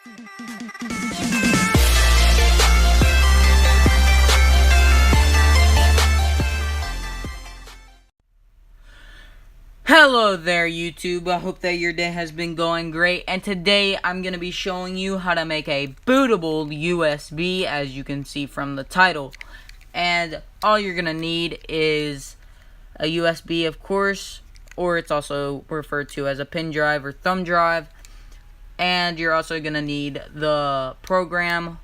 Hello there YouTube, I hope that your day has been going great, and today I'm going to be showing you how to make a bootable USB, as you can see from the title. And all you're going to need is a USB, of course, or it's also referred to as a pen drive or thumb drive. And you're also going to need the program,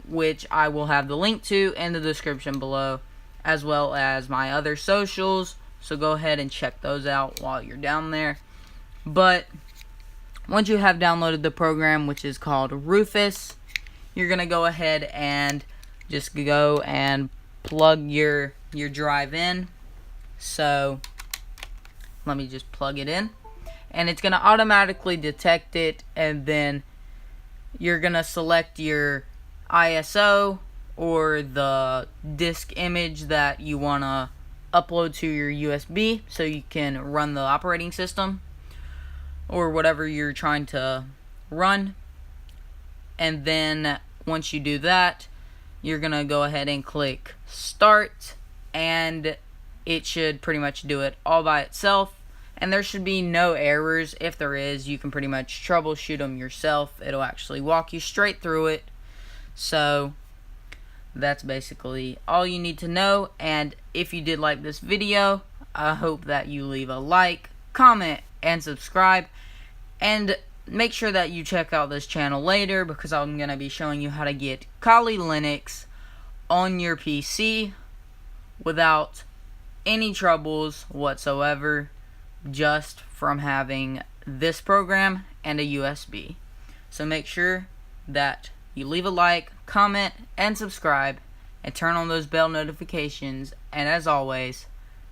which I will have the link to in the description below, as well as my other socials. So go ahead and check those out while you're down there. But once you have downloaded the program, which is called RUFUS, you're going to go ahead and just go and plug your drive in. So let me just plug it in. And it's going to automatically detect it, and then you're going to select your ISO or the disk image that you want to upload to your USB so you can run the operating system or whatever you're trying to run. And then once you do that, you're gonna go ahead and click start, and it should pretty much do it all by itself, and there should be no errors. If there is, you can pretty much troubleshoot them yourself. It'll actually walk you straight through it. So that's basically all you need to know. And if you did like this video, I hope that you leave a like, comment, and subscribe. And make sure that you check out this channel later, because I'm going to be showing you how to get Kali Linux on your PC without any troubles whatsoever, just from having this program and a USB. So make sure that you leave a like, comment, and subscribe, and turn on those bell notifications. And as always,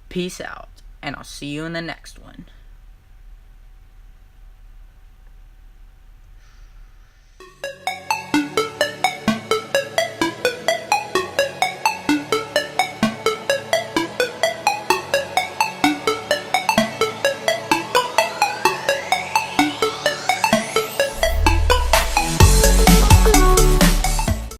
peace out, and I'll see you in the next one.